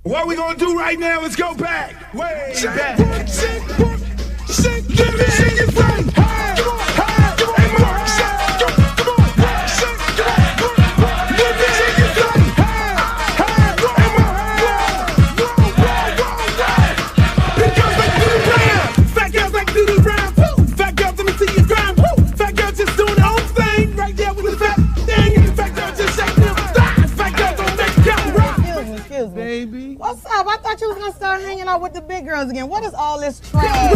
What we gonna do right now is go back, way back. Baby. What's up? I thought you was gonna start hanging out with the big girls again. What is all this trash?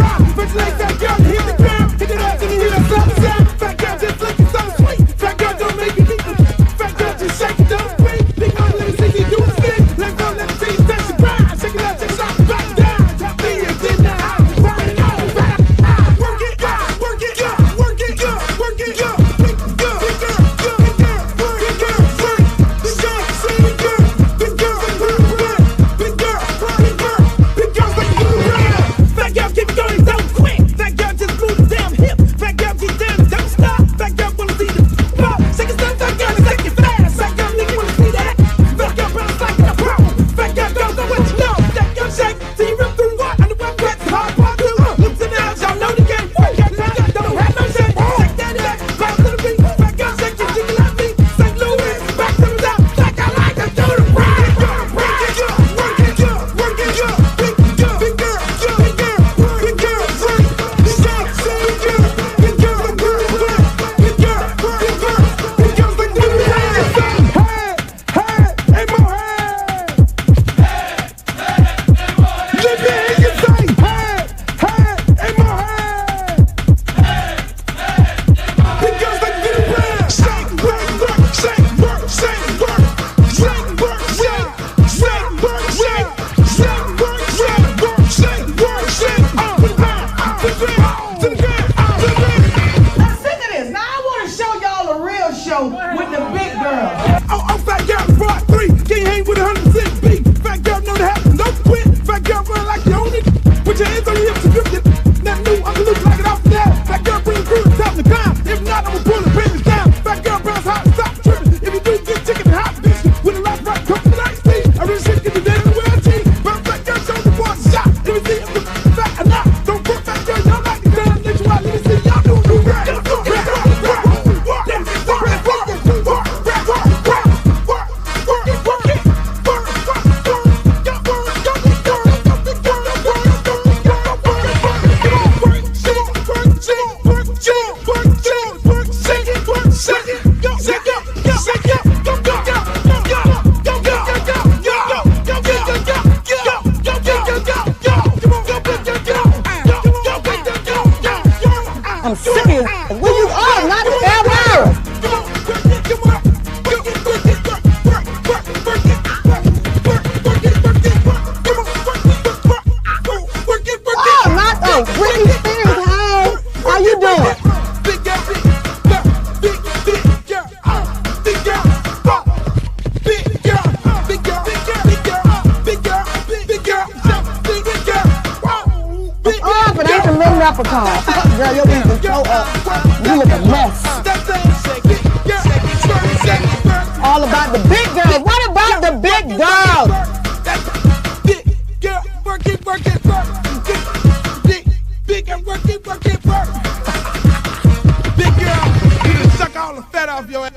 I'm serious. Where you are? Not ever. Oh, not the Britney Spears. Hey, how you doing? Oh, but ain't the little leprechaun. Girl, your wings is so up. You look a mess. All about the big girls. What about the big girls? Big girl, work it, work it, work. Big girl, work it, work it, work. Big girl, you done suck all the fat off your ass.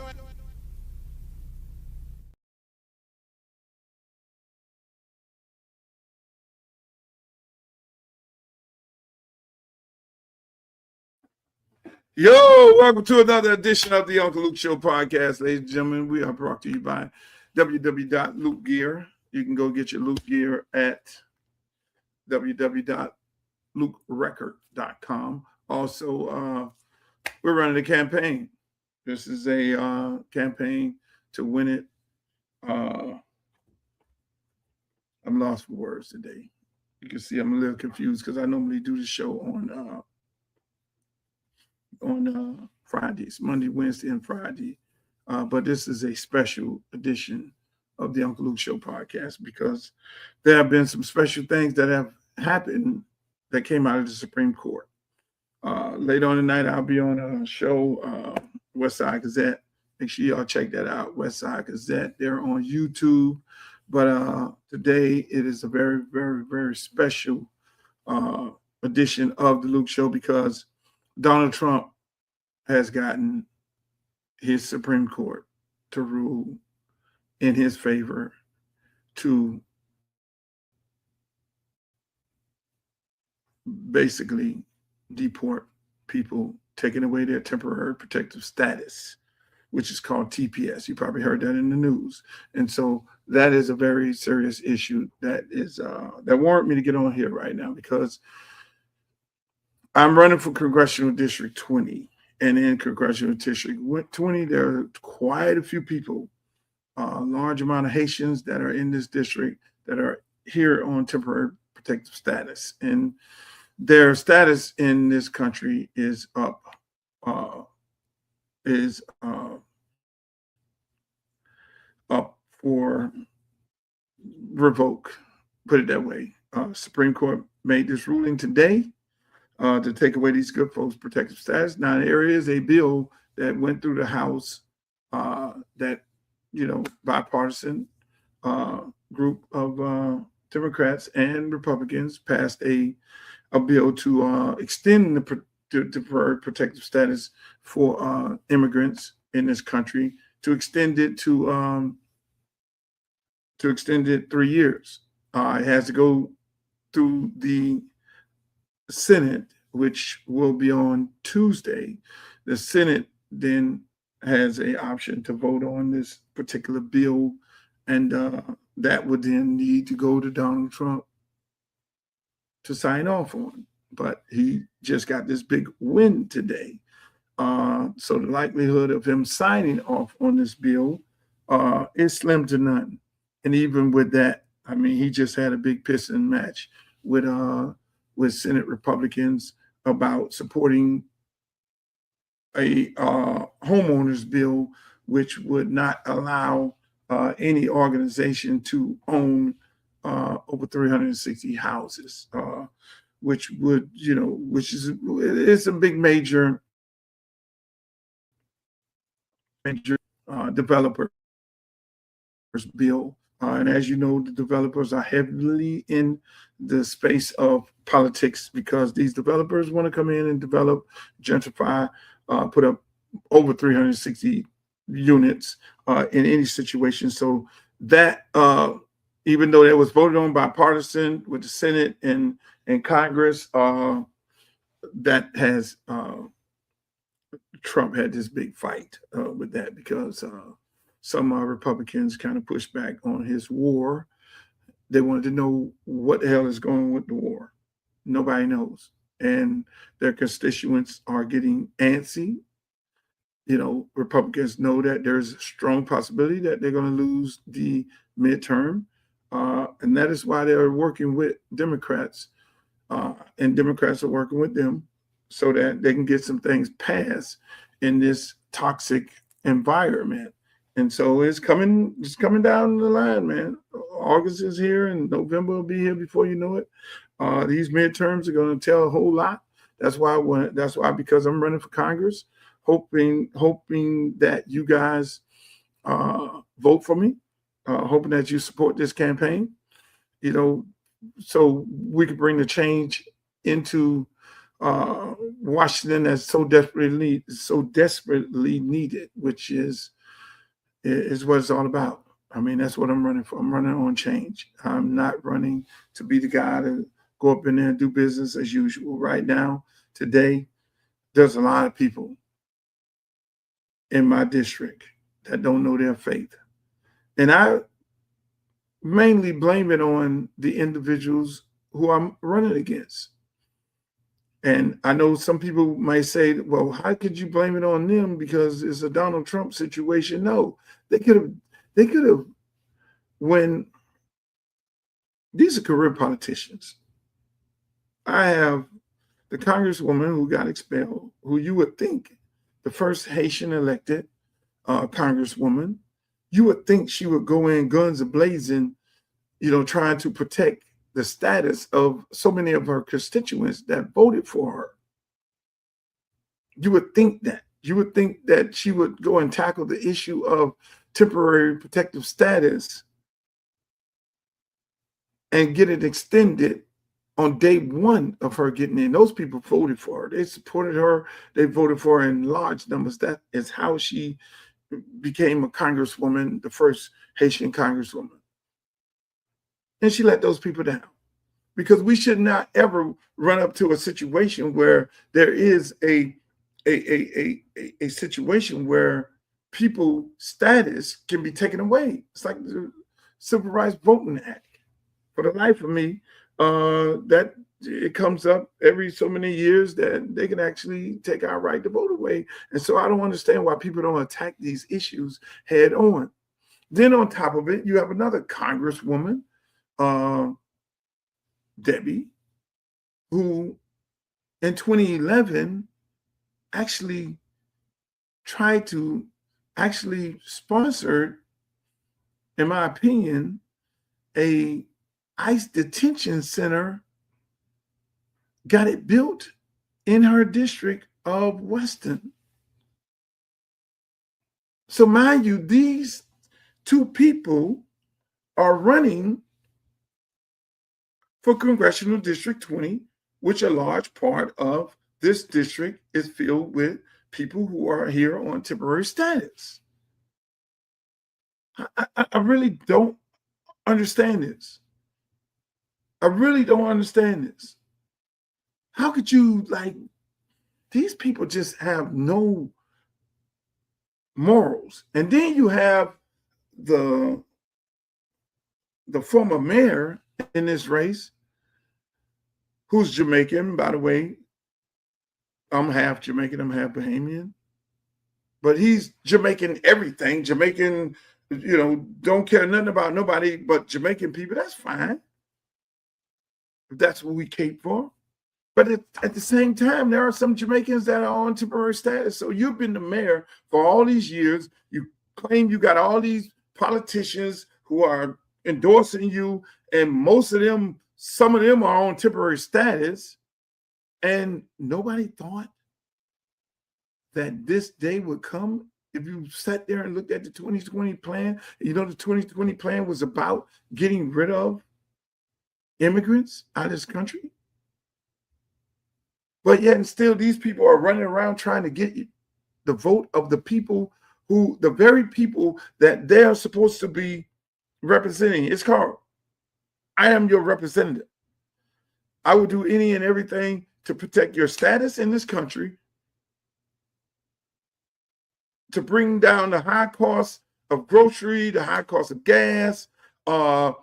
Yo, welcome to another edition of the Uncle Luke Show podcast. Ladies and gentlemen, we are brought to you by www.lukegear. You can go get your Luke gear at www.lukerecord.com. Also, we're running a campaign. This is a campaign to win it. I'm lost for words today. You can see I'm a little confused because I normally do the show on Fridays, Monday, Wednesday, and Friday. But this is a special edition of the Uncle Luke Show podcast because there have been some special things that have happened that came out of the Supreme Court. Later on tonight, I'll be on a show, West Side Gazette. Make sure y'all check that out, West Side Gazette. They're on YouTube. But today it is a very, very, very special uh, edition of the Luke Show because Donald Trump has gotten his Supreme Court to rule in his favor to basically deport people, taking away their temporary protective status, which is called TPS. You probably heard that in the news. And so that is a very serious issue that is that warrant me to get on here right now because I'm running for Congressional District 20. And in Congressional District 20, there are quite a few people, a large amount of Haitians that are in this district that are here on temporary protective status. And their status in this country is up, is up for revoke, put it that way. Supreme Court made this ruling today to take away these good folks' protective status. Now, there is a bill that went through the House that, bipartisan group of Democrats and Republicans passed a bill to extend the temporary protective status for immigrants in this country, to extend it to extend it 3 years. It has to go through the Senate, which will be on Tuesday. The Senate then has an option to vote on this particular bill, and that would then need to go to Donald Trump to sign off on. But he just got this big win today. So the likelihood of him signing off on this bill is slim to none. And even with that, I mean, he just had a big pissing match with Senate Republicans about supporting a homeowners bill, which would not allow any organization to own over 360 houses, which would, it's a big major developers bill. And as you know, the developers are heavily in the space of politics because these developers want to come in and develop, gentrify, put up over 360 units in any situation. So that, even though that was voted on bipartisan with the Senate and Congress, that has Trump had this big fight with that because some Republicans kind of pushed back on his war. They wanted to know what the hell is going on with the war. Nobody knows. And their constituents are getting antsy. Republicans know that there's a strong possibility that they're going to lose the midterm. And that is why they're working with Democrats. And Democrats are working with them so that they can get some things passed in this toxic environment. And so it's coming down the line, man. August is here and November will be here before you know it. These midterms are going to tell a whole lot. That's why because I'm running for Congress, hoping that you guys vote for me, hoping that you support this campaign, so we can bring the change into Washington that's so desperately needed, which is what it's all about. I mean, that's what I'm running for. I'm running on change. I'm not running to be the guy to go up in there and do business as usual. Right now, today, there's a lot of people in my district that don't know their faith. And I mainly blame it on the individuals who I'm running against. And I know some people might say, well, how could you blame it on them because it's a Donald Trump situation? No, they could have, when these are career politicians. I have the congresswoman who got expelled, who you would think the first Haitian elected congresswoman, you would think she would go in guns a-blazing, trying to protect the status of so many of her constituents that voted for her. You would think that. You would think that she would go and tackle the issue of temporary protective status and get it extended on day one of her getting in. Those people voted for her. They supported her. They voted for her in large numbers. That is how she became a congresswoman, the first Haitian congresswoman. And she let those people down, because we should not ever run up to a situation where there is a situation where people's status can be taken away. It's like the Civil Rights Voting Act. For the life of me, that it comes up every so many years that they can actually take our right to vote away. And so I don't understand why people don't attack these issues head on. Then on top of it, you have another congresswoman, Debbie, who in 2011 actually tried to sponsor, in my opinion, a ICE detention center, got it built in her district of Weston. So mind you, these two people are running for Congressional District 20, which a large part of this district is filled with people who are here on temporary status. I really don't understand this. I really don't understand this. How could you, like, these people just have no morals. And then you have the former mayor in this race, who's Jamaican, by the way. I'm half Jamaican, I'm half Bahamian. But he's Jamaican everything. Jamaican, don't care nothing about nobody but Jamaican people. That's fine. If that's what we cape for. But at the same time, there are some Jamaicans that are on temporary status. So you've been the mayor for all these years. You claim you got all these politicians who are endorsing you, and some of them are on temporary status. And nobody thought that this day would come. If you sat there and looked at the 2020 plan, the 2020 plan was about getting rid of immigrants out of this country. But yet and still, these people are running around trying to get the vote of the people the very people that they are supposed to be representing. It's called, I am your representative. I will do any and everything to protect your status in this country, to bring down the high cost of grocery, the high cost of gas, all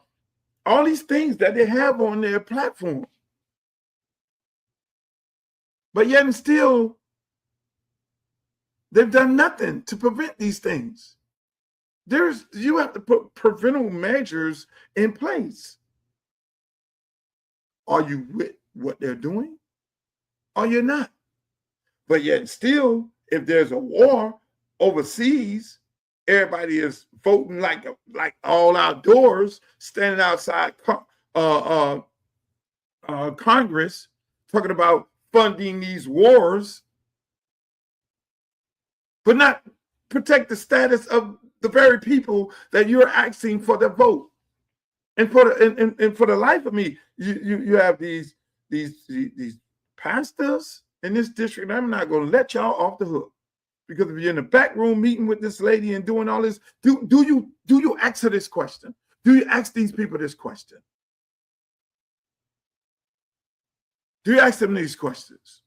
these things that they have on their platform. But yet and still, they've done nothing to prevent these things. You have to put preventable measures in place. Are you with what they're doing? Or you're not? But yet still, if there's a war overseas, everybody is voting like all outdoors, standing outside Congress, talking about funding these wars, but not protect the status of the very people that you're asking for their vote. And for the life of me, you have these pastors in this district. I'm not going to let y'all off the hook, because if you're in the back room meeting with this lady and doing all this, do you ask her this question? Do you ask these people this question? Do you ask them these questions?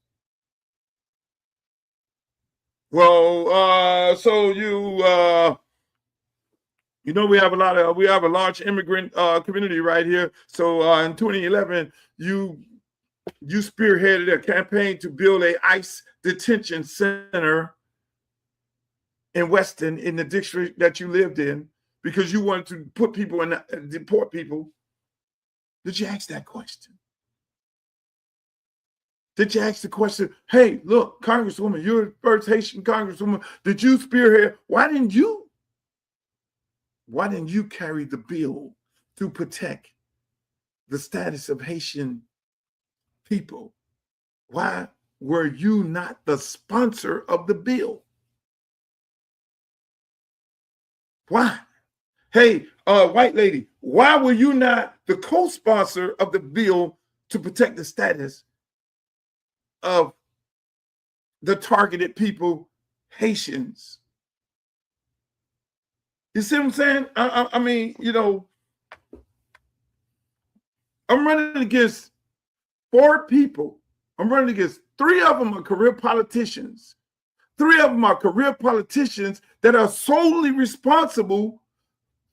Well, so we have a large immigrant community right here. So in 2011, you spearheaded a campaign to build a ICE detention center in Weston, in the district that you lived in, because you wanted to put people in, deport people. Did you ask that question? Did you ask the question, hey, look, Congresswoman, you're the first Haitian Congresswoman. Did you spearhead? Why didn't you carry the bill to protect the status of Haitian people? Why were you not the sponsor of the bill? Why? Hey, white lady, Why were you not the co-sponsor of the bill to protect the status of the targeted people, Haitians? You see what I'm saying? I mean, you know, I'm running against 4 people. I'm running against 3 of them are career politicians. 3 of them are career politicians that are solely responsible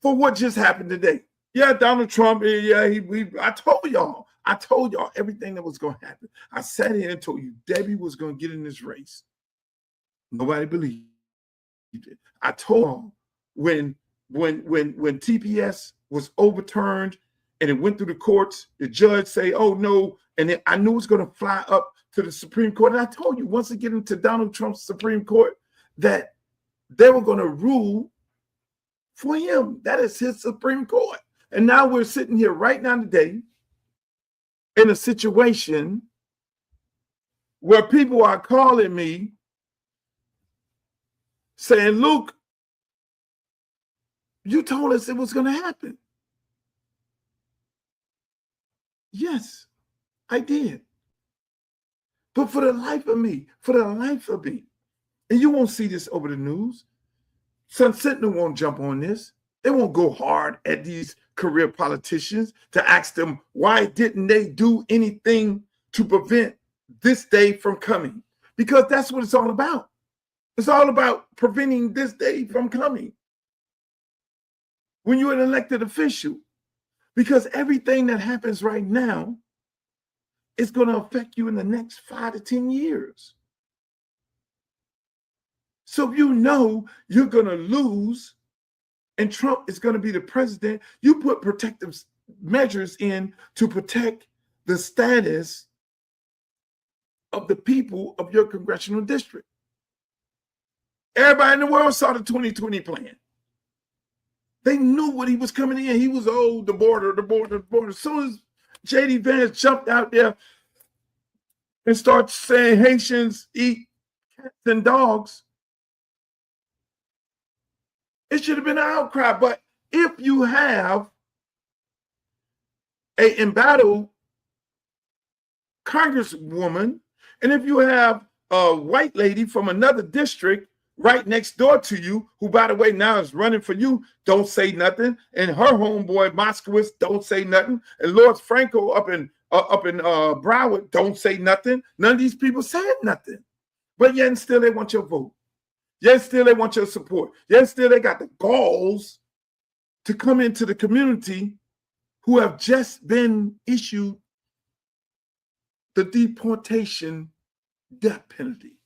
for what just happened today. Yeah, Donald Trump, I told y'all everything that was going to happen. I sat here and told you Debbie was going to get in this race. Nobody believed it. I told y'all when TPS was overturned and it went through the courts, the judge say, oh no, and then I knew it was going to fly up to the Supreme Court. And I told you once it get into Donald Trump's Supreme Court that they were going to rule for him. That is his Supreme Court. And now we're sitting here right now today in a situation where people are calling me saying, Luke, you told us it was going to happen. Yes, I did. But for the life of me, and you won't see this over the news, Sun Sentinel won't jump on this. They won't go hard at these career politicians to ask them, why didn't they do anything to prevent this day from coming? Because that's what it's all about. It's all about preventing this day from coming. When you're an elected official, because everything that happens right now is going to affect you in the next 5 to 10 years. So if you know you're going to lose and Trump is going to be the president, you put protective measures in to protect the status of the people of your congressional district. Everybody in the world saw the 2020 plan. They knew what he was coming in. He was, the border. As soon as J.D. Vance jumped out there and started saying Haitians eat cats and dogs, it should have been an outcry. But if you have an embattled congresswoman, and if you have a white lady from another district right next door to you, who, by the way, now is running for you, don't say nothing, and her homeboy Moskowitz, don't say nothing, and Lord Franco up in Broward, don't say nothing. None of these people said nothing, but yet and still they want your vote. Yet still they want your support. Yet still they got the galls to come into the community who have just been issued the deportation death penalty.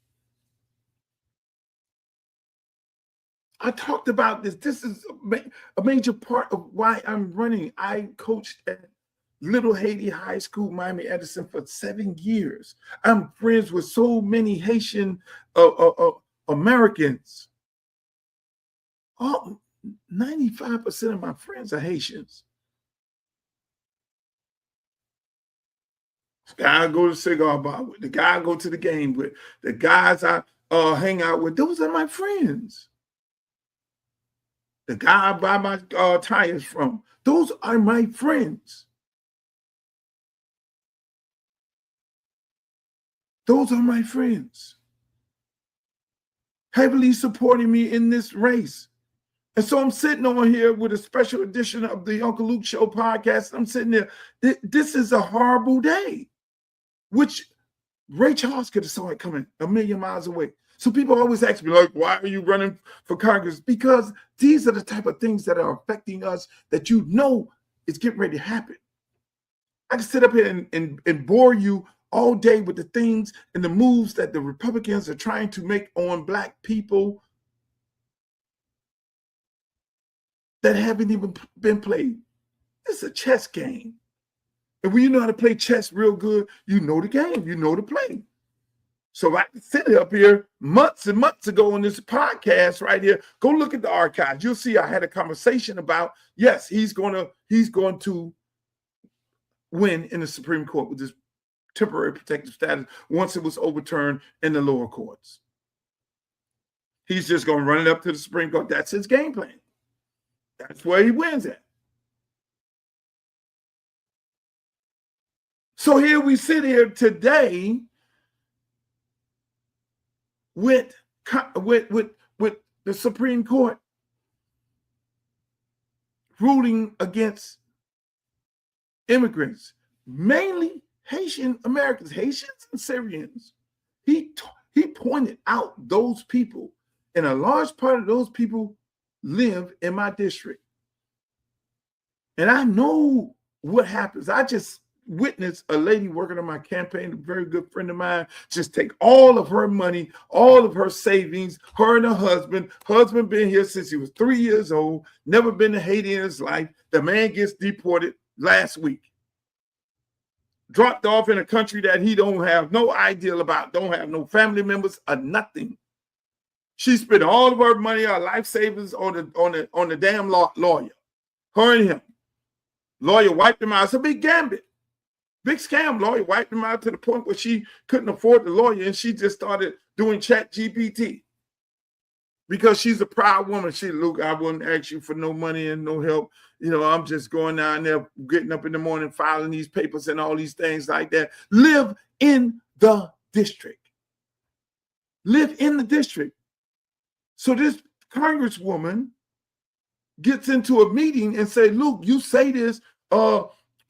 I talked about this. This is a major part of why I'm running. I coached at Little Haiti High School, Miami Edison, for 7 years. I'm friends with so many Haitian Americans. 95% of my friends are Haitians. The guy I go to the cigar bar with, the guy I go to the game with, the guys I hang out with, those are my friends. The guy I buy my tires from, those are my friends. Those are my friends. Heavily supporting me in this race. And so I'm sitting on here with a special edition of the Uncle Luke Show podcast. I'm sitting there. This is a horrible day, which Ray Charles could have saw it coming a million miles away. So people always ask me, like, why are you running for Congress? Because these are the type of things that are affecting us that you know is getting ready to happen. I can sit up here and bore you all day with the things and the moves that the Republicans are trying to make on Black people that haven't even been played. It's a chess game. And when you know how to play chess real good, you know the game, you know the play. So I can sit up here months and months ago on this podcast right here. Go look at the archives. You'll see I had a conversation about, yes, he's going to win in the Supreme Court with this temporary protective status once it was overturned in the lower courts. He's just going to run it up to the Supreme Court. That's his game plan. That's where he wins at. So here we sit here today with the Supreme Court ruling against immigrants, mainly Haitian Americans, Haitians and Syrians. He pointed out those people, and a large part of those people live in my district. And I know what happens. I just witnessed a lady working on my campaign, a very good friend of mine, just take all of her money, all of her savings, her and her husband been here since he was 3 years old, never been to Haiti in his life. The man gets deported last week, dropped off in a country that he don't have no idea about, don't have no family members or nothing. She spent all of her money, her life savings on the damn lawyer. Her and him. Lawyer wiped him out. It's a big gambit. Big scam. Lawyer wiped him out to the point where she couldn't afford the lawyer, and she just started doing ChatGPT because she's a proud woman. She, Luke, I wouldn't ask you for no money and no help. You know, I'm just going down there, getting up in the morning, filing these papers and all these things like that. Live in the district. Live in the district. So this congresswoman gets into a meeting and say, Luke, you say this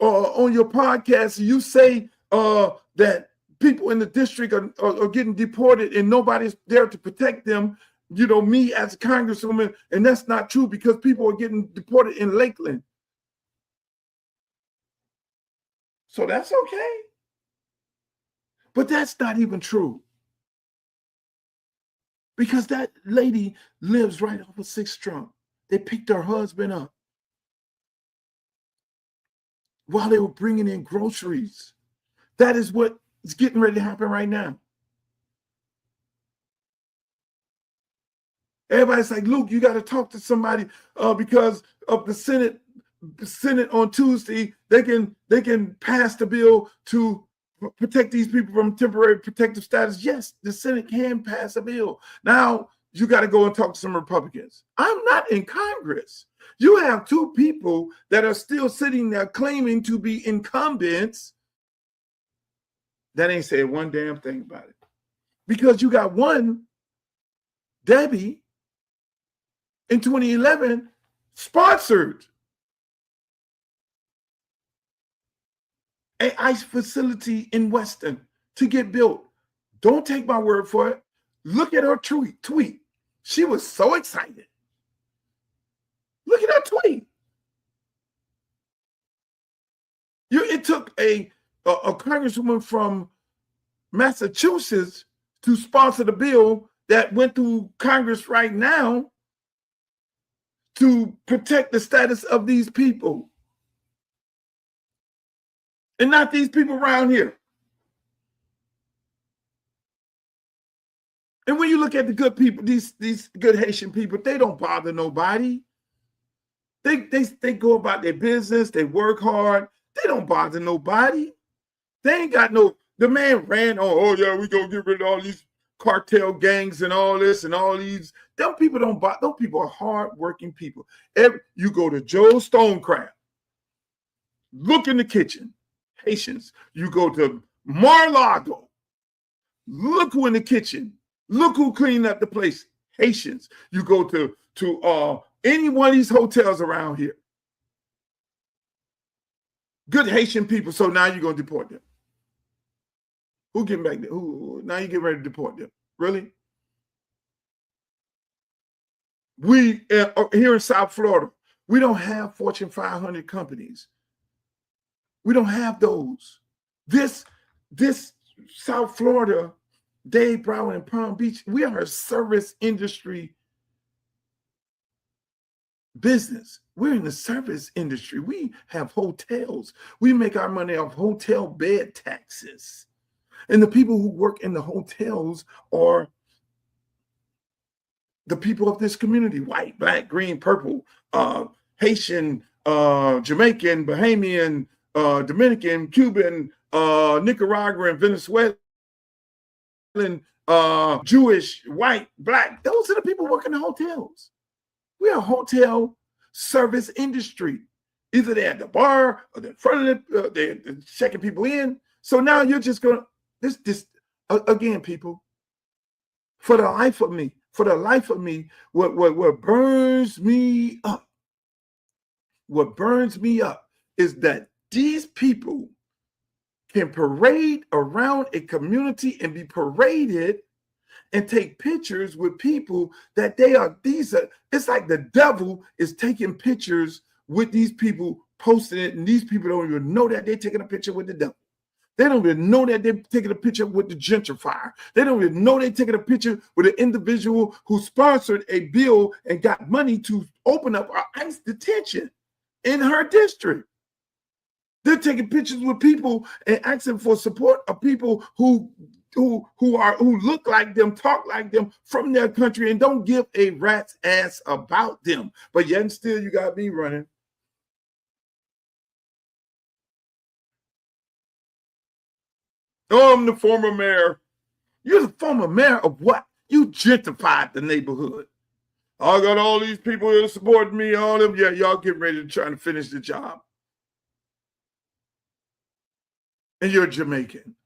on your podcast, you say that people in the district are getting deported and nobody's there to protect them, you know, me as a congresswoman, and that's not true because people are getting deported in Lakeland. So that's okay. But that's not even true. Because that lady lives right off of 6th Street. They picked her husband up while they were bringing in groceries. That is what is getting ready to happen right now. Everybody's like, Luke, you got to talk to somebody because of the Senate on Tuesday. They can pass the bill to protect these people from temporary protective status. Yes, the Senate can pass a bill. Now, you got to go and talk to some Republicans. I'm not in Congress. You have two people that are still sitting there claiming to be incumbents that ain't saying one damn thing about it. Because you got one, Debbie, in 2011, sponsored an ICE facility in Weston to get built. Don't take my word for it. Look at her tweet. She was so excited. Look at her tweet. It took a congresswoman from Massachusetts to sponsor the bill that went through Congress right now to protect the status of these people. And not these people around here. And when you look at the good people, these good Haitian people, they don't bother nobody. They go about their business. They work hard. They don't bother nobody. They ain't got no. The man ran on. Oh yeah, we gonna get rid of all these cartel gangs and all this and all these. Them people don't bother. Those people are hardworking people. You go to Joe Stonecraft. Look in the kitchen. Haitians. You go to Mar-a-Lago. Look who in the kitchen. Look who cleaned up the place. Haitians. You go to any one of these hotels around here. Good Haitian people. So now you're going to deport them. Who getting back there? Now you get ready to deport them. Really? We here in South Florida, we don't have Fortune 500 companies. We don't have those. This South Florida, Dade, Broward, and Palm Beach, we are a service industry business. We're in the service industry. We have hotels. We make our money off hotel bed taxes. And the people who work in the hotels are the people of this community: white, black, green, purple, Haitian, Jamaican, Bahamian, Dominican, Cuban, Nicaraguan, Venezuelan, Jewish, white, black. Those are the people working in the hotels. We are a hotel service industry. Either they're at the bar or they're in front of they're checking people in. So now you're just going to, this again, people, for the life of me, what burns me up, is that these people can parade around a community and be paraded and take pictures with people that it's like the devil is taking pictures with these people, posting it, and these people don't even know that they're taking a picture with the devil. They don't even know that they're taking a picture with the gentrifier. They don't even know they're taking a picture with an individual who sponsored a bill and got money to open up our ICE detention in her district. They're taking pictures with people and asking for support of people who look like them, talk like them, from their country, and don't give a rat's ass about them. But yet and still, you got me running. Oh, I'm the former mayor. You're the former mayor of what? You gentrified the neighborhood. I got all these people here supporting me, all of them. Yeah, y'all getting ready to try to finish the job. And you're Jamaican.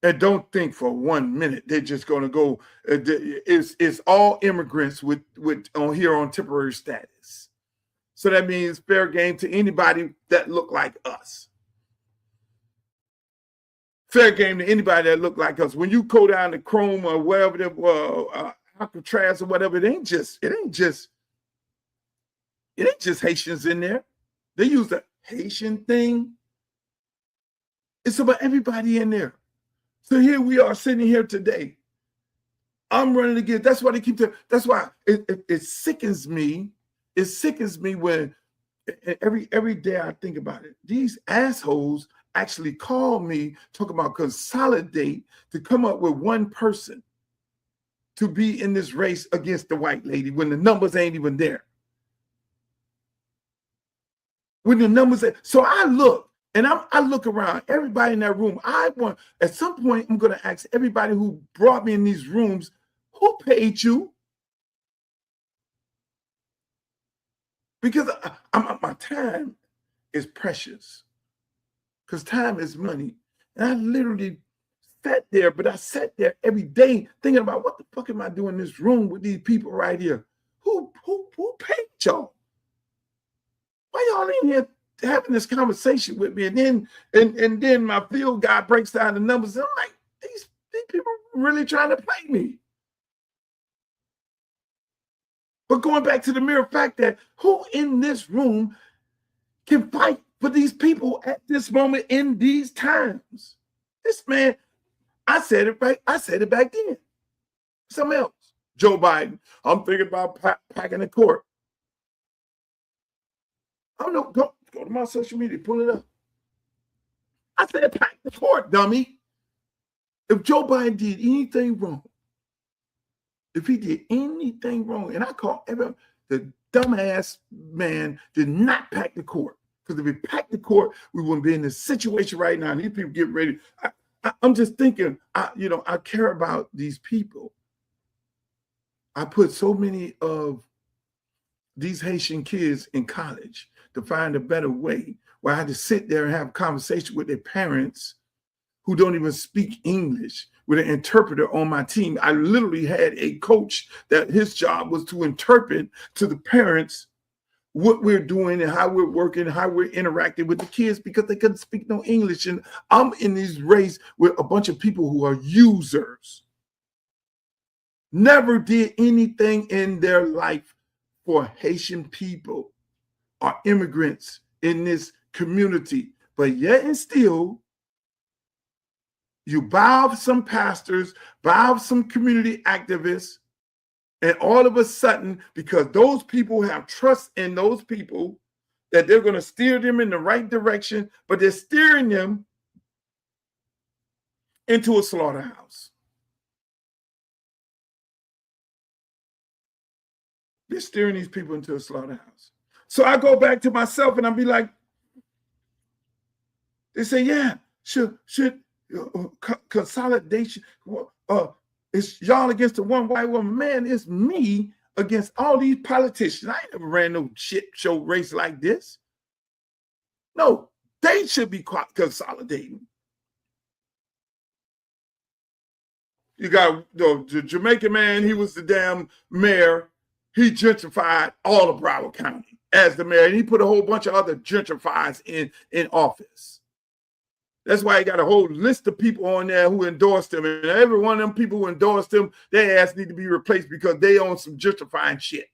And don't think for 1 minute they're just going to go. It's all immigrants with on here on temporary status. So that means fair game to anybody that look like us. Fair game to anybody that look like us. When you go down to Chrome or wherever, Alcatraz or whatever, it ain't just Haitians in there. They use the Haitian thing. It's about everybody in there. So here we are sitting here today. I'm running again. That's why they keep telling. That's why it sickens me. It sickens me when every day I think about it. These assholes actually call me, talk about consolidate to come up with one person to be in this race against the white lady when the numbers ain't even there. When the numbers are, so I look. And I look around, everybody in that room. At some point, I'm going to ask everybody who brought me in these rooms, who paid you? Because my time is precious. Because time is money. And I literally sat there, but I sat there every day thinking about what the fuck am I doing in this room with these people right here? Who paid y'all? Why y'all in here having this conversation with me, and then my field guy breaks down the numbers, and I'm like, these people are really trying to play me. But going back to the mere fact that who in this room can fight for these people at this moment in these times? This man, I said it back then. Something else. Joe Biden, I'm thinking about packing the court. I don't know, go to my social media, pull it up. I said, pack the court, dummy. If Joe Biden did anything wrong, and I call the dumbass man did not pack the court. Because if he packed the court, we wouldn't be in this situation right now. And these people get ready. I'm just thinking, I care about these people. I put so many of these Haitian kids in college to find a better way, where I had to sit there and have a conversation with their parents who don't even speak English, with an interpreter on my team. I literally had a coach that his job was to interpret to the parents what we're doing and how we're working, how we're interacting with the kids, because they couldn't speak no English. And I'm in this race with a bunch of people who are users. Never did anything in their life for Haitian people or immigrants in this community. But yet and still, you bow some pastors, bow some community activists, and all of a sudden, because those people have trust in those people, that they're going to steer them in the right direction, but they're steering them into a slaughterhouse. They're steering these people into a slaughterhouse. So I go back to myself and I'll be like, they say, yeah, should consolidation, it's y'all against the one white woman. Man, it's me against all these politicians. I ain't never ran no shit show race like this. No, they should be consolidating. You got the Jamaican man, he was the damn mayor. He gentrified all of Broward County as the mayor, and he put a whole bunch of other gentrifiers in office. That's why he got a whole list of people on there who endorsed him, and every one of them people who endorsed him, their ass need to be replaced because they own some gentrifying shit.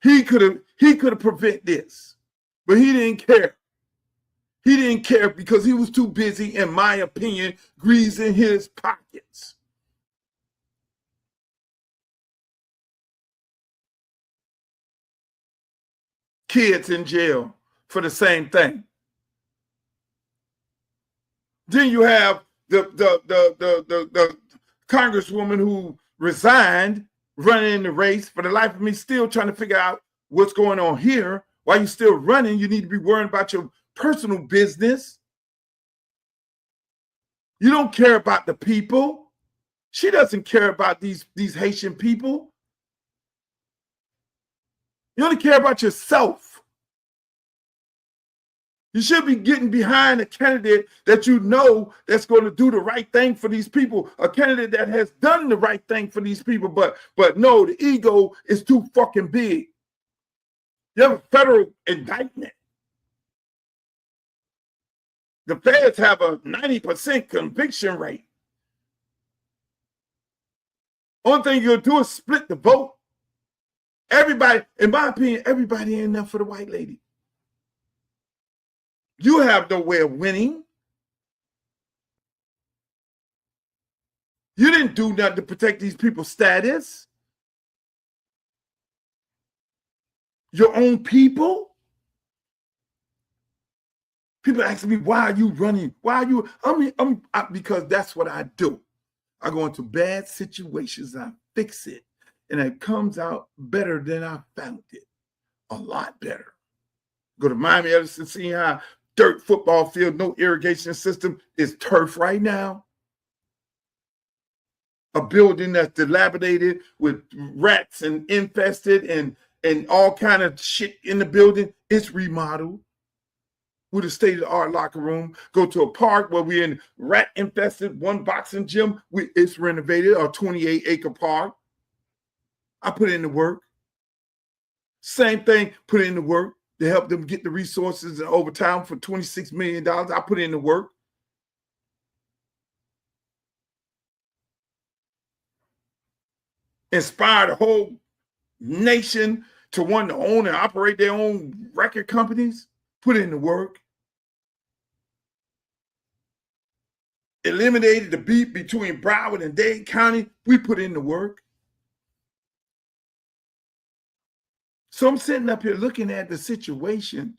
He could have prevented this, but he didn't care. He didn't care because he was too busy, in my opinion, greasing his pockets. Kids in jail for the same thing. Then you have the congresswoman who resigned, running in the race. For the life of me, still trying to figure out what's going on here. While you're still running, you need to be worrying about your personal business. You don't care about the people. She doesn't care about these Haitian people. You only care about yourself. You should be getting behind a candidate that you know that's going to do the right thing for these people, a candidate that has done the right thing for these people, but no, the ego is too fucking big. You have a federal indictment. The feds have a 90% conviction rate. Only thing you'll do is split the vote. Everybody, in my opinion, everybody ain't enough for the white lady. You have no way of winning. You didn't do nothing to protect these people's status. Your own people. People ask me, why are you running? Why are you? Because that's what I do. I go into bad situations, I fix it, and it comes out better than I found it. A lot better. Go to Miami, Edison, see how dirt football field, no irrigation system, is turf right now. A building that's dilapidated with rats and infested and all kind of shit in the building, it's remodeled with a state-of-the-art locker room. Go to a park where we're in rat-infested, one boxing gym, it's renovated, a 28-acre park. I put in the work. Same thing, put in the work to help them get the resources and overtime for $26 million. I put in the work. Inspire the whole nation to want to own and operate their own record companies. Put in the work. Eliminated the beef between Broward and Dade County. We put in the work. So I'm sitting up here looking at the situation.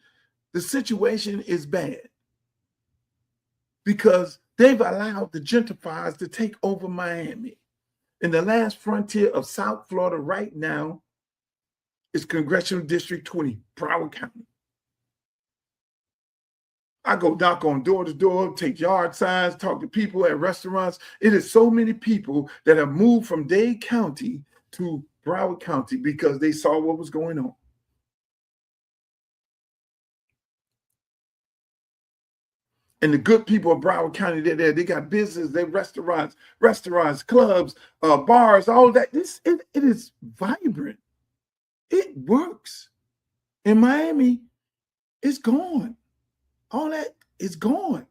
The situation is bad because they've allowed the gentrifiers to take over Miami. And the last frontier of South Florida right now is Congressional District 20, Broward County. I go knock on door to door, take yard signs, talk to people at restaurants. It is so many people that have moved from Dade County to Broward County because they saw what was going on. And the good people of Broward County, they're there. They got business, they restaurants, clubs, bars, all that. It is vibrant. It works. In Miami, it's gone. All that is gone.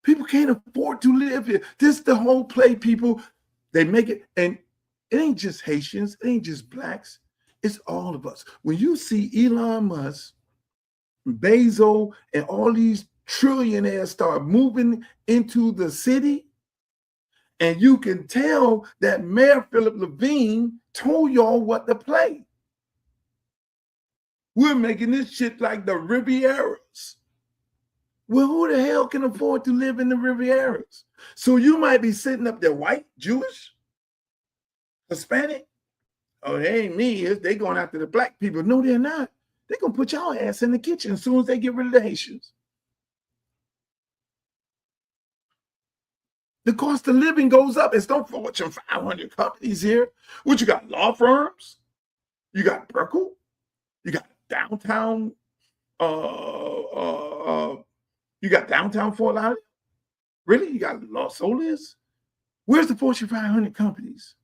People can't afford to live here. This is the whole play, people. They make it, and it ain't just Haitians, it ain't just blacks, it's all of us. When you see Elon Musk, Bezos, and all these trillionaires start moving into the city, and you can tell that Mayor Philip Levine told y'all what to play. We're making this shit like the Rivieras. Well, who the hell can afford to live in the Rivieras? So you might be sitting up there, white, Jewish, Hispanic. Oh, they ain't me. They going after the black people. No, they're not. They're going to put y'all ass in the kitchen as soon as they get rid of the Haitians. The cost of living goes up. It's no Fortune 500 companies here. What you got? Law firms? You got Brickell? You got downtown You got downtown Fort Lauderdale? Really? You got Los Olas? Where's the Fortune 500 companies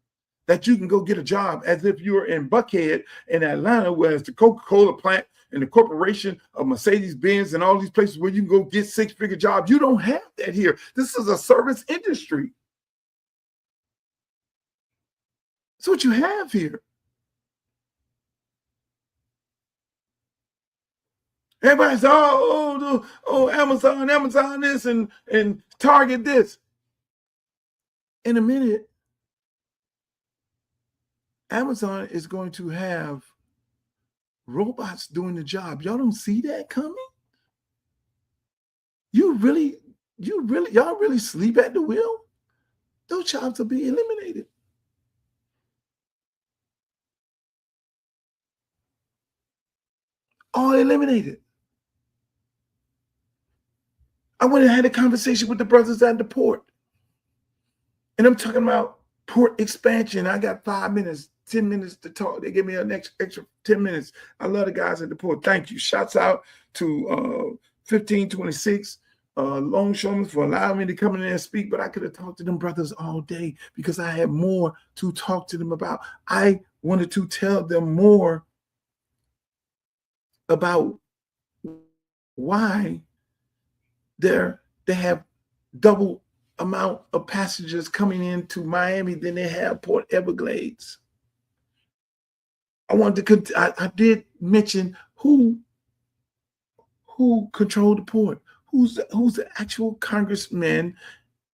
that you can go get a job as if you were in Buckhead in Atlanta, where it's the Coca-Cola plant and the corporation of Mercedes-Benz and all these places where you can go get six-figure jobs? You don't have that here. This is a service industry. That's what you have here. Everybody's Amazon this and Target this. In a minute, Amazon is going to have robots doing the job. Y'all don't see that coming? Y'all really sleep at the wheel? Those jobs will be eliminated. All eliminated. I went and had a conversation with the brothers at the port. And I'm talking about port expansion. I got 5 minutes, 10 minutes to talk. They give me an extra 10 minutes. I love the guys at the port. Thank you. Shouts out to 1526 Longshoremen for allowing me to come in there and speak. But I could have talked to them brothers all day because I had more to talk to them about. I wanted to tell them more about why they have double amount of passengers coming into Miami than they have Port Everglades. I did mention who controlled the port. Who's the actual congressmen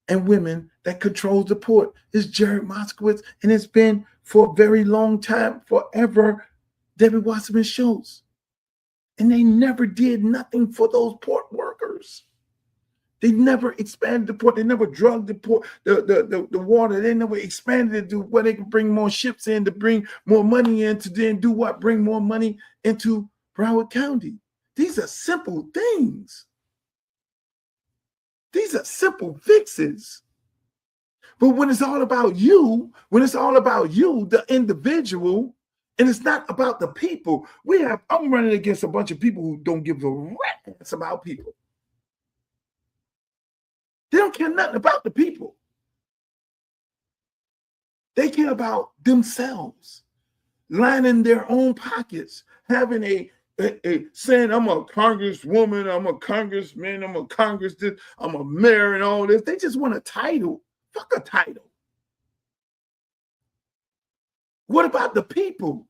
and women that controls the port? It's Jared Moskowitz, and it's been for a very long time, forever, Debbie Wasserman Schultz. And they never did nothing for those port workers. They never expanded the port. They never drugged the port, the water. They never expanded it to where they can bring more ships in to bring more money in to then do what? Bring more money into Broward County. These are simple things. These are simple fixes. But when it's all about you, the individual, and it's not about the people, I'm running against a bunch of people who don't give a rat's about people. They don't care nothing about the people. They care about themselves, lining their own pockets, having saying, I'm a congresswoman, I'm a congressman, I'm a mayor and all this. They just want a title. Fuck a title. What about the people?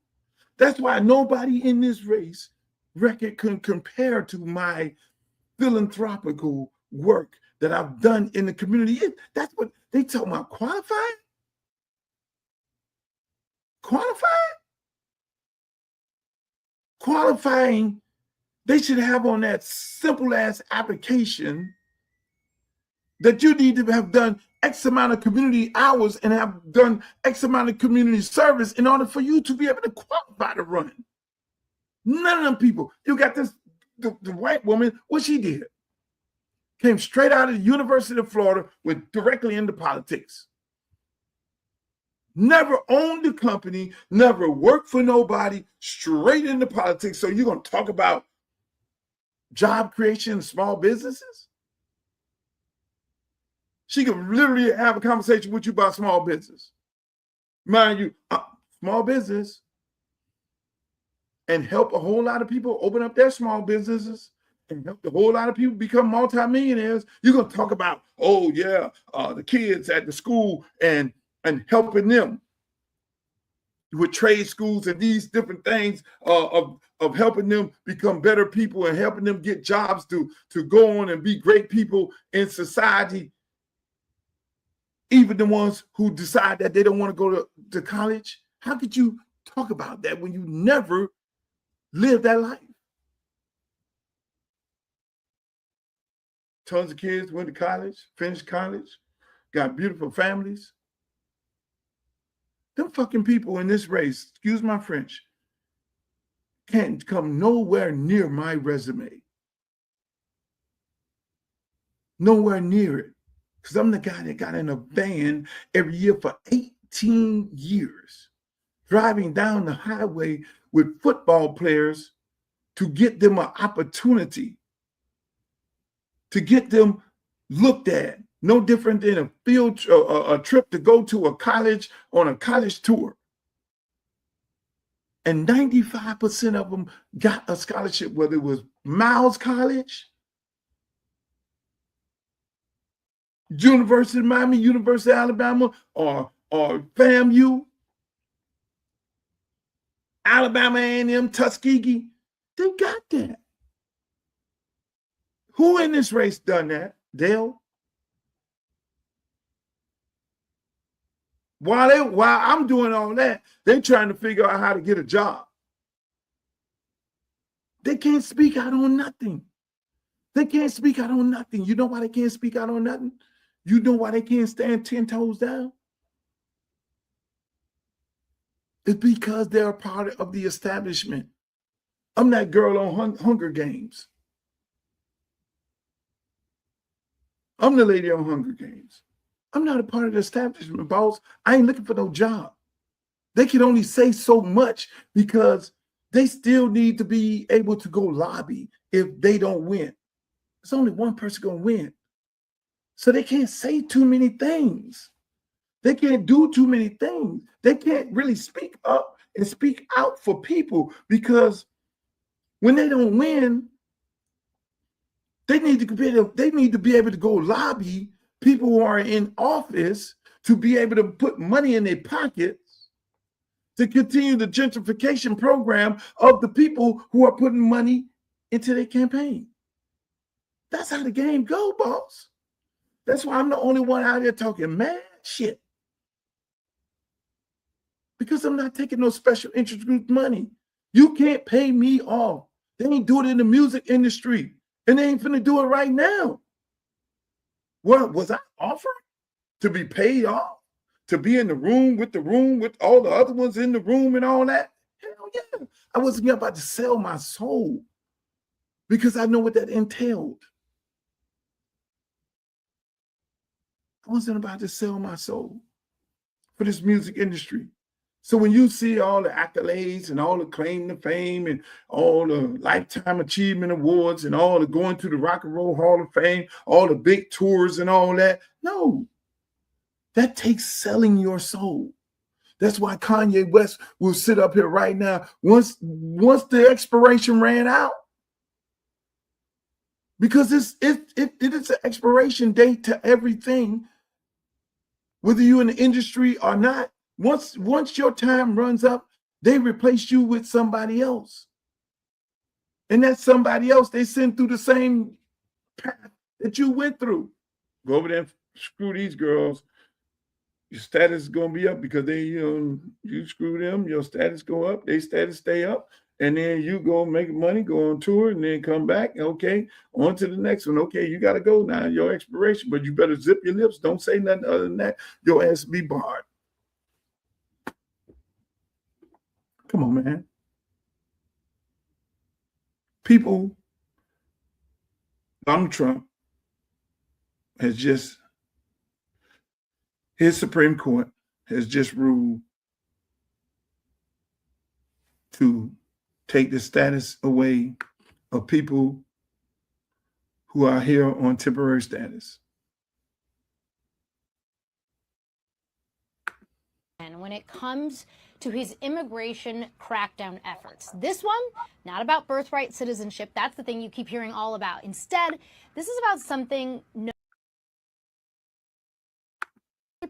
That's why nobody in this race record can compare to my philanthropical work that I've done in the community. That's what they talk about. Qualified? Qualifying, they should have on that simple ass application that you need to have done X amount of community hours and have done X amount of community service in order for you to be able to qualify to run. None of them people. You got this, the white woman, what she did. Came straight out of the University of Florida, went directly into politics. Never owned a company, never worked for nobody, straight into politics. So you're going to talk about job creation and small businesses? She can literally have a conversation with you about small business. Mind you, small business, and help a whole lot of people open up their small businesses and help a whole lot of people become multimillionaires. You're going to talk about, the kids at the school and helping them with trade schools and these different things of helping them become better people and helping them get jobs to go on and be great people in society. Even the ones who decide that they don't want to go to college. How could you talk about that when you never lived that life? Tons of kids went to college, finished college, got beautiful families. Them fucking people in this race, excuse my French, can't come nowhere near my resume. Nowhere near it. Because I'm the guy that got in a van every year for 18 years, driving down the highway with football players to get them an opportunity to get them looked at. No different than a trip to go to a college on a college tour. And 95% of them got a scholarship, whether it was Miles College, University of Miami, University of Alabama, or FAMU, Alabama A&M, Tuskegee. They got that. Who in this race done that? Dale? While I'm doing all that, they're trying to figure out how to get a job. They can't speak out on nothing. They can't speak out on nothing. You know why they can't speak out on nothing? You know why they can't stand 10 toes down? It's because they're a part of the establishment. I'm that girl on Hunger Games. I'm the lady on Hunger Games. I'm not a part of the establishment, boss. I ain't looking for no job. They can only say so much because they still need to be able to go lobby if they don't win. There's only one person going to win. So they can't say too many things. They can't do too many things. They can't really speak up and speak out for people because when they don't win, they need to be able to go lobby people who are in office to be able to put money in their pockets to continue the gentrification program of the people who are putting money into their campaign. That's how the game go, boss. That's why I'm the only one out here talking mad shit. Because I'm not taking no special interest group money. You can't pay me off. They ain't do it in the music industry. And they ain't finna do it right now. What was I offered to be paid off? To be in the room with all the other ones in the room and all that? Hell yeah. I wasn't about to sell my soul because I know what that entailed. I wasn't about to sell my soul for this music industry. So when you see all the accolades and all the claim to fame and all the lifetime achievement awards and all the going to the Rock and Roll Hall of Fame, all the big tours and all that, no, that takes selling your soul. That's why Kanye West will sit up here right now once the expiration ran out. Because it is an expiration date to everything, whether you're in the industry or not. Once your time runs up, they replace you with somebody else. And that somebody else they send through the same path that you went through. Go over there and screw these girls. Your status is going to be up because you screw them, your status go up, their status stay up. And then you go make money, go on tour, and then come back. Okay, on to the next one. Okay, you got to go now, your expiration, but you better zip your lips. Don't say nothing other than that. Your ass be barred. Come on, man. People, Donald Trump his Supreme Court has just ruled to take the status away of people who are here on temporary status. And when it comes to his immigration crackdown efforts, this one, not about birthright citizenship. That's the thing you keep hearing all about. Instead, this is about something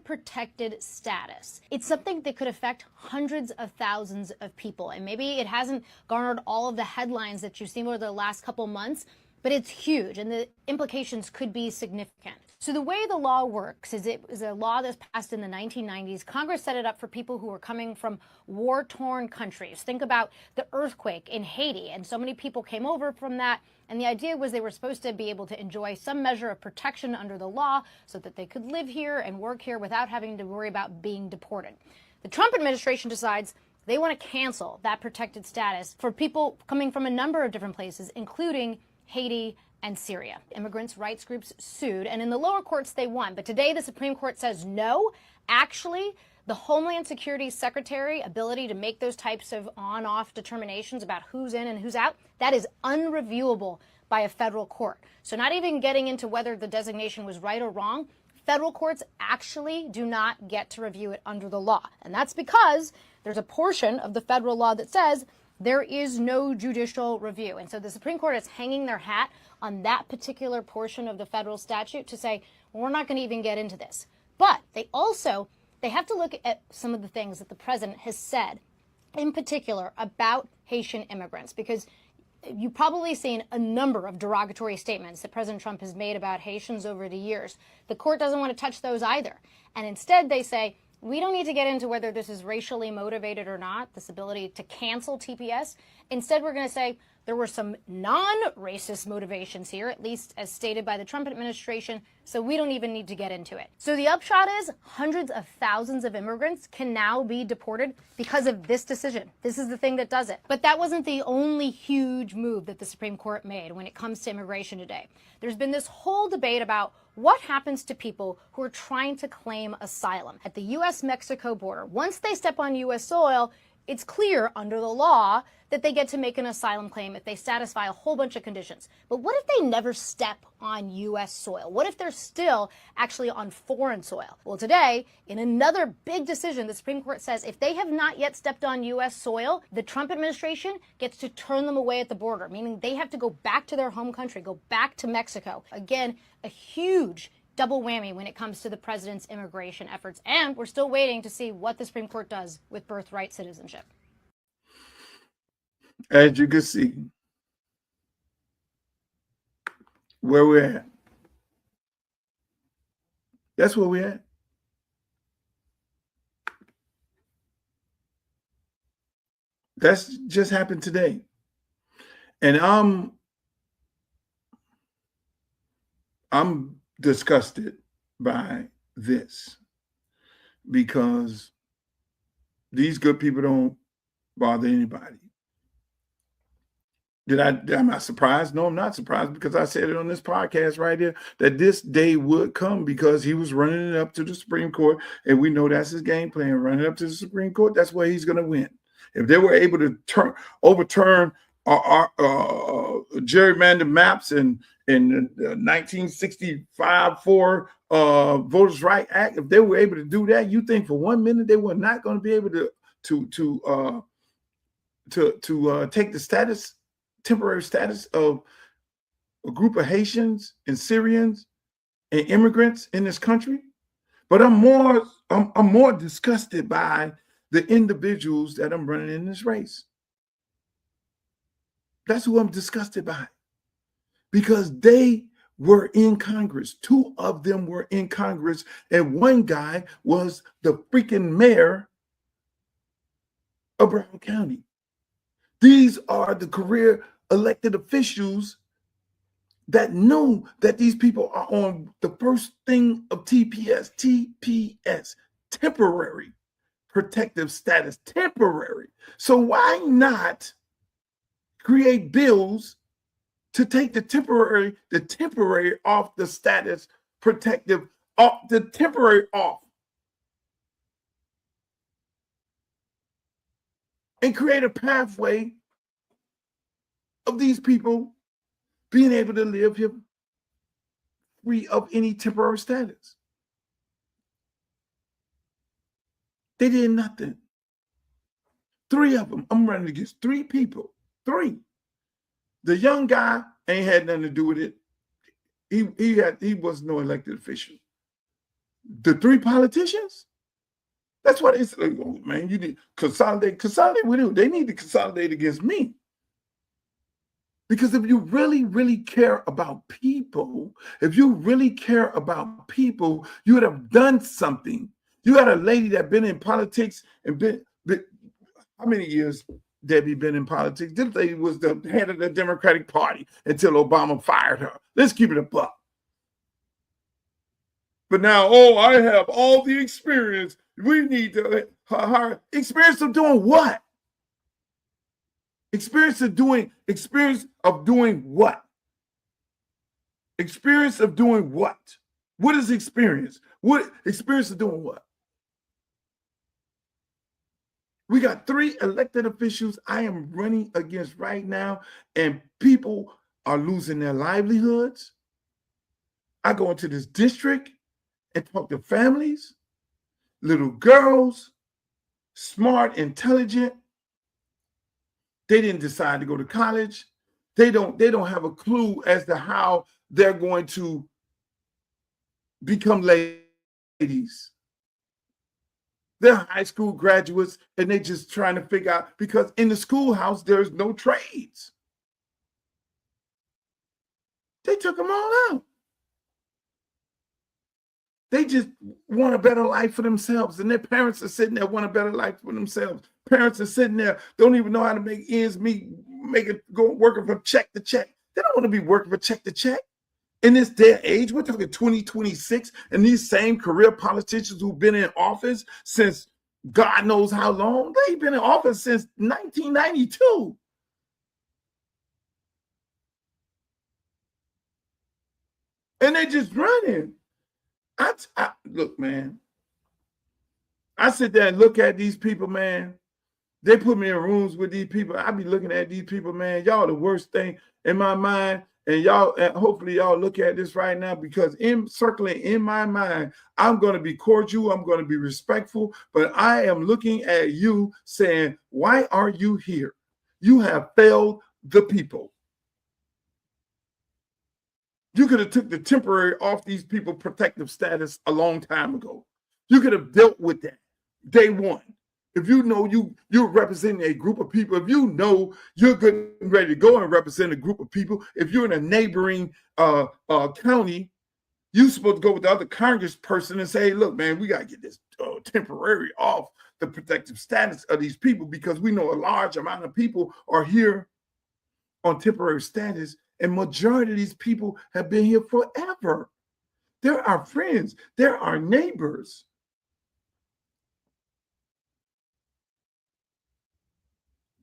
protected status. It's something that could affect hundreds of thousands of people. And maybe it hasn't garnered all of the headlines that you've seen over the last couple months, but it's huge and the implications could be significant. So the way the law works is it is a law that's passed in the 1990s. Congress set it up for people who are coming from war-torn countries. Think about the earthquake in Haiti, and so many people came over from that. And the idea was they were supposed to be able to enjoy some measure of protection under the law so that they could live here and work here without having to worry about being deported. The Trump administration decides they want to cancel that protected status for people coming from a number of different places, including Haiti and Syria. Immigrants' rights groups sued, and in the lower courts they won. But today the Supreme Court says no. Actually, the Homeland Security Secretary ability to make those types of on-off determinations about who's in and who's out, that is unreviewable by a federal court. So not even getting into whether the designation was right or wrong, federal courts actually do not get to review it under the law. And that's because there's a portion of the federal law that says there is no judicial review. And so the Supreme Court is hanging their hat on that particular portion of the federal statute to say, well, we're not going to even get into this. But they have to look at some of the things that the president has said, in particular about Haitian immigrants, because you've probably seen a number of derogatory statements that President Trump has made about Haitians over the years. The court doesn't want to touch those either. And instead they say, we don't need to get into whether this is racially motivated or not, this ability to cancel TPS. Instead, we're going to say there were some non-racist motivations here, at least as stated by the Trump administration, so we don't even need to get into it. So the upshot is hundreds of thousands of immigrants can now be deported because of this decision. This is the thing that does it. But that wasn't the only huge move that the Supreme Court made when it comes to immigration today. There's been this whole debate about what happens to people who are trying to claim asylum at the U.S.-Mexico border. Once they step on U.S. soil, it's clear under the law that they get to make an asylum claim if they satisfy a whole bunch of conditions. But what if they never step on U.S. soil? What if they're still actually on foreign soil? Well, today, in another big decision, the Supreme Court says if they have not yet stepped on U.S. soil, the Trump administration gets to turn them away at the border, meaning they have to go back to their home country, go back to Mexico. Again, a huge double whammy when it comes to the president's immigration efforts. And we're still waiting to see what the Supreme Court does with birthright citizenship. As you can see, where we're at. That's where we're at. That's just happened today. And I'm disgusted by this because these good people don't bother anybody. Am I surprised? No, I'm not surprised, because I said it on this podcast right here that this day would come because he was running it up to the Supreme Court, and we know that's his game plan, running up to the Supreme Court. That's where he's going to win. If they were able to overturn gerrymandered maps in the 1965 Voters' Right Act, if they were able to do that, you think for 1 minute they were not going to be able to take the temporary status of a group of Haitians and Syrians and immigrants in this country? But I'm more disgusted by the individuals that I'm running in this race. That's who I'm disgusted by, because they were in Congress. 2 of them were in Congress, and one guy was the freaking mayor of Brown County. These are the career elected officials that know that these people are on the first thing of TPS, temporary protective status, temporary. So why not create bills to take the temporary off the status, protective, off the temporary off, and create a pathway of these people being able to live here free of any temporary status? They did nothing. 3 of them. I'm running against 3 people. 3. The young guy ain't had nothing to do with it. He was no elected official. The 3 politicians, that's what it's like. Oh, man, you need consolidate with who? They need to consolidate against me. Because if you really, really care about people, you would have done something. You got a lady that been in politics and been how many years Debbie been in politics? This lady was the head of the Democratic Party until Obama fired her. Let's keep it a buck. But now, I have all the experience. We need to hire experience of doing what? Experience of doing what? Experience of doing what? What is experience? What experience of doing what? We got 3 elected officials I am running against right now, and people are losing their livelihoods. I go into this district and talk to families, little girls, smart, intelligent. They didn't decide to go to college. They don't have a clue as to how they're going to become ladies. They're high school graduates and they're just trying to figure out, because in the schoolhouse, there's no trades. They took them all out. They just want a better life for themselves. And their parents are sitting there want a better life for themselves. Parents are sitting there, don't even know how to make ends meet, go working from check to check. They don't want to be working for check to check. In this day and age, we're talking 2026, and these same career politicians who've been in office since God knows how long, they've been in office since 1992. And they're just running. Look, man, I sit there and look at these people, man. They put me in rooms with these people. I be looking at these people, man. Y'all the worst thing in my mind. And y'all, hopefully y'all look at this right now, because circling in my mind, I'm going to be cordial. I'm going to be respectful. But I am looking at you saying, why are you here? You have failed the people. You could have took the temporary off these people protective status a long time ago. You could have dealt with that day one. If you know you're representing a group of people, if you know you're good and ready to go and represent a group of people, if you're in a neighboring county, you're supposed to go with the other congressperson and say, hey, look, man, we got to get this temporary off the protective status of these people, because we know a large amount of people are here on temporary status, and majority of these people have been here forever. They're our friends. They're our neighbors.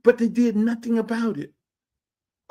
But they did nothing about it.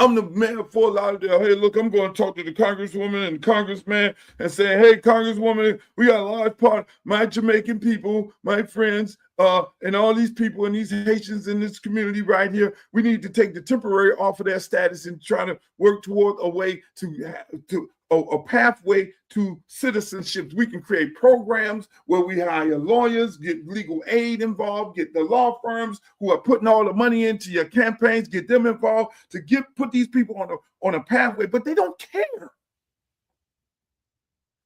I'm the man for a lot of them. Hey, look, I'm going to talk to the congresswoman and congressman and say, hey, congresswoman, we got a large part, my Jamaican people, my friends, and all these people and these Haitians in this community right here, we need to take the temporary off of their status and try to work toward a way to a pathway to citizenship. We can create programs where we hire lawyers, get legal aid involved, get the law firms who are putting all the money into your campaigns, get them involved to put these people on a pathway. But they don't care.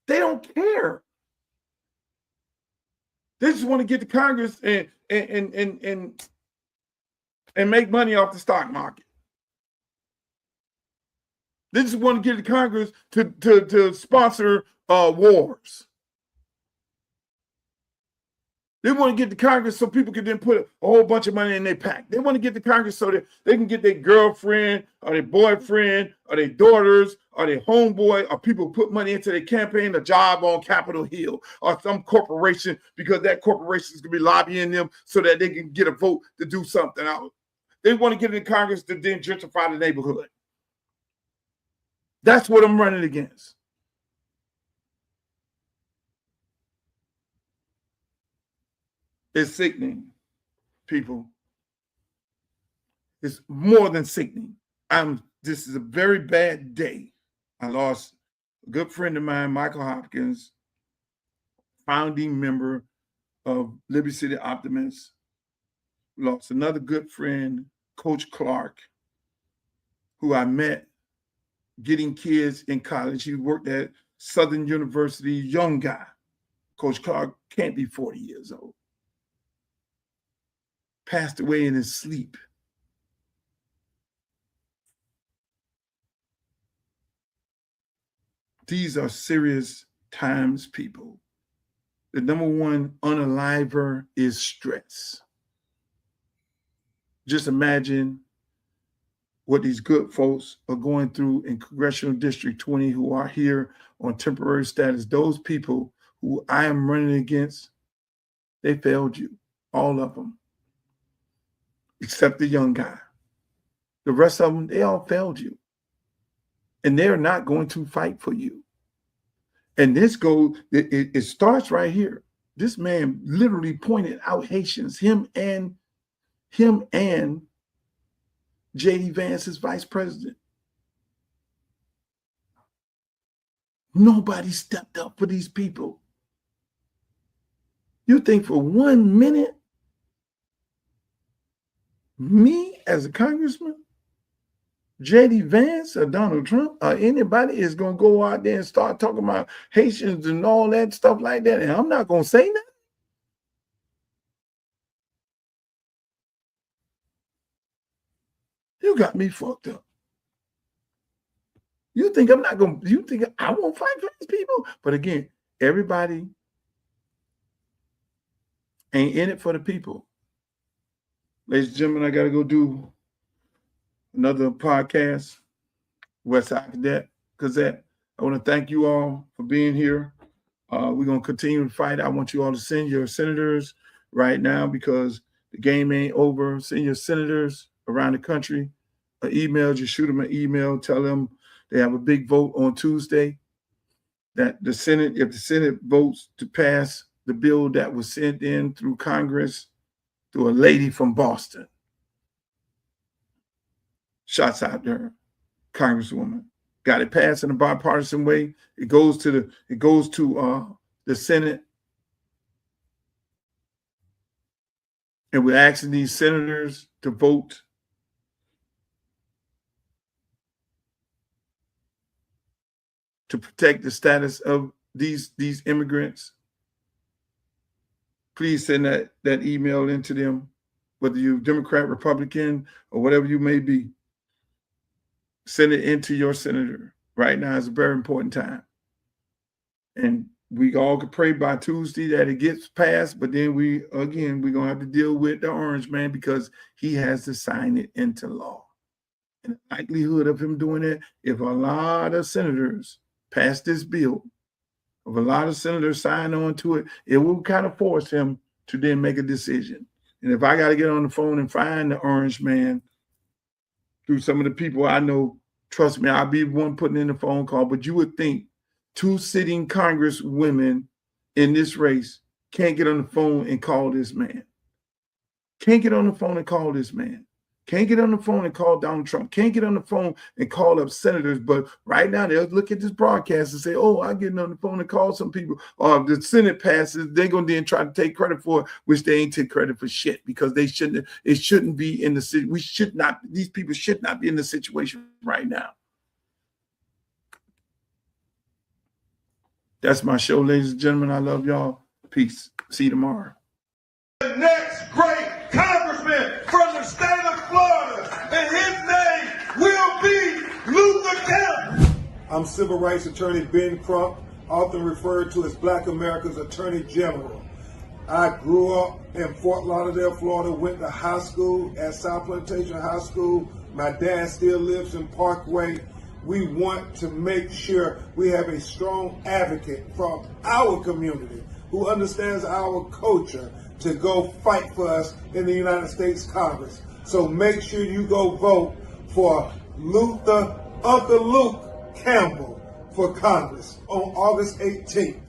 They don't care. They just want to get to Congress and make money off the stock market. They just want to get to Congress to sponsor wars. They want to get to Congress so people can then put a whole bunch of money in their PAC. They want to get to Congress so that they can get their girlfriend or their boyfriend or their daughters or their homeboy or people put money into their campaign, a job on Capitol Hill or some corporation, because that corporation is going to be lobbying them so that they can get a vote to do something out. They want to get in Congress to then gentrify the neighborhood. That's what I'm running against. It's sickening, people. It's more than sickening. This is a very bad day. I lost a good friend of mine, Michael Hopkins, founding member of Liberty City Optimists. Lost another good friend, Coach Clark, who I met getting kids in college. He worked at Southern University, young guy. Coach Clark can't be 40 years old. Passed away in his sleep. These are serious times, people. The number one unaliver is stress. Just imagine what these good folks are going through in Congressional District 20 who are here on temporary status. Those people who I am running against, they failed you, all of them, except the young guy. The rest of them, they all failed you. And they're not going to fight for you. And this it starts right here. This man literally pointed out Haitians, him and J.D. Vance, vice president. Nobody stepped up for these people. You think for 1 minute, me as a congressman, J.D. Vance or Donald Trump or anybody is going to go out there and start talking about Haitians and all that stuff like that, and I'm not going to say nothing? You got me fucked up. You think I'm not going to, you think I won't fight for these people? But again, everybody ain't in it for the people. Ladies and gentlemen, I got to go do another podcast, Westside Gazette. I want to thank you all for being here. We're going to continue to fight. I want you all to send your senators right now because the game ain't over. Send your senators around the country an email. Just shoot them an email. Tell them they have a big vote on Tuesday. That the Senate, if the Senate votes to pass the bill that was sent in through Congress through a lady from Boston. Shots out there, Congresswoman. Got it passed in a bipartisan way. It goes to the Senate. And we're asking these senators to vote to protect the status of these immigrants. Please send that email into them, whether you're Democrat, Republican, or whatever you may be. Send it into your senator. Right now is a very important time. And we all could pray by Tuesday that it gets passed, but then we're going to have to deal with the orange man because he has to sign it into law. And the likelihood of him doing it, if a lot of senators pass this bill, if a lot of senators sign on to it, it will kind of force him to then make a decision. And if I got to get on the phone and find the orange man through some of the people I know, trust me, I'll be the one putting in the phone call. But you would think 2 sitting Congress women in this race can't get on the phone and call this man. Can't get on the phone and call this man. Can't get on the phone and call Donald Trump. Can't get on the phone and call up senators. But right now they'll look at this broadcast and say, oh, I'm getting on the phone and call some people. Or if the Senate passes, they're going to then try to take credit for it, which they ain't take credit for shit because it shouldn't be in the, these people should not be in the situation right now. That's my show, ladies and gentlemen. I love y'all. Peace. See you tomorrow. The next great congressman from the state of Florida, and his name will be Luther Campbell. I'm civil rights attorney Ben Crump, often referred to as Black America's Attorney General. I grew up in Fort Lauderdale, Florida, went to high school at South Plantation High School. My dad still lives in Parkway. We want to make sure we have a strong advocate from our community who understands our culture to go fight for us in the United States Congress. So make sure you go vote for Uncle Luke Campbell for Congress on August 18th.